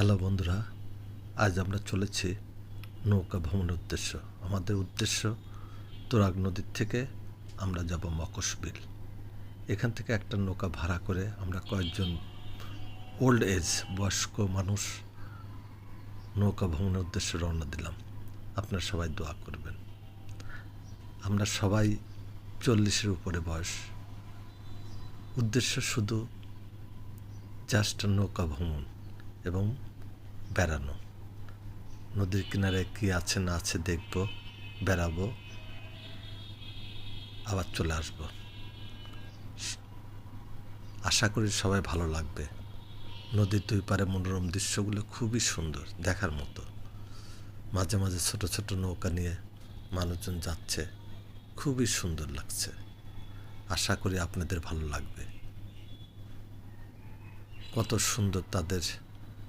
Hello বন্ধুরা, আজ আমরা চলেছি নৌকা ভ্রমণের উদ্দেশ্য। আমাদের উদ্দেশ্য তুরাগ নদীর থেকে আমরা যাব মকসবিল। এখান থেকে একটা নৌকা ভাড়া করে আমরা কয়েকজন ওল্ড এজ বয়স্ক মানুষ নৌকা ভ্রমণের উদ্দেশ্যে রওনা দিলাম। আপনারা সবাই দোয়া করবেন। আমরা সবাই 40-এর উপরে বয়স। উদ্দেশ্য শুধু জাস্ট নৌকা ভ্রমণ এবং বেড়ানো। নদীর কিনারে কি আছে না আছে দেখব, বেড়াবো, আবার চলে আসব। আশা করি সবাই ভালো লাগবে। নদীর দুই পারে মনোরম দৃশ্যগুলো খুবই সুন্দর, দেখার মতো। মাঝে মাঝে ছোট ছোট নৌকা নিয়ে মানুষজন যাচ্ছে, খুবই সুন্দর লাগছে। আশা করি আপনাদের ভালো লাগবে। কত সুন্দর তাদের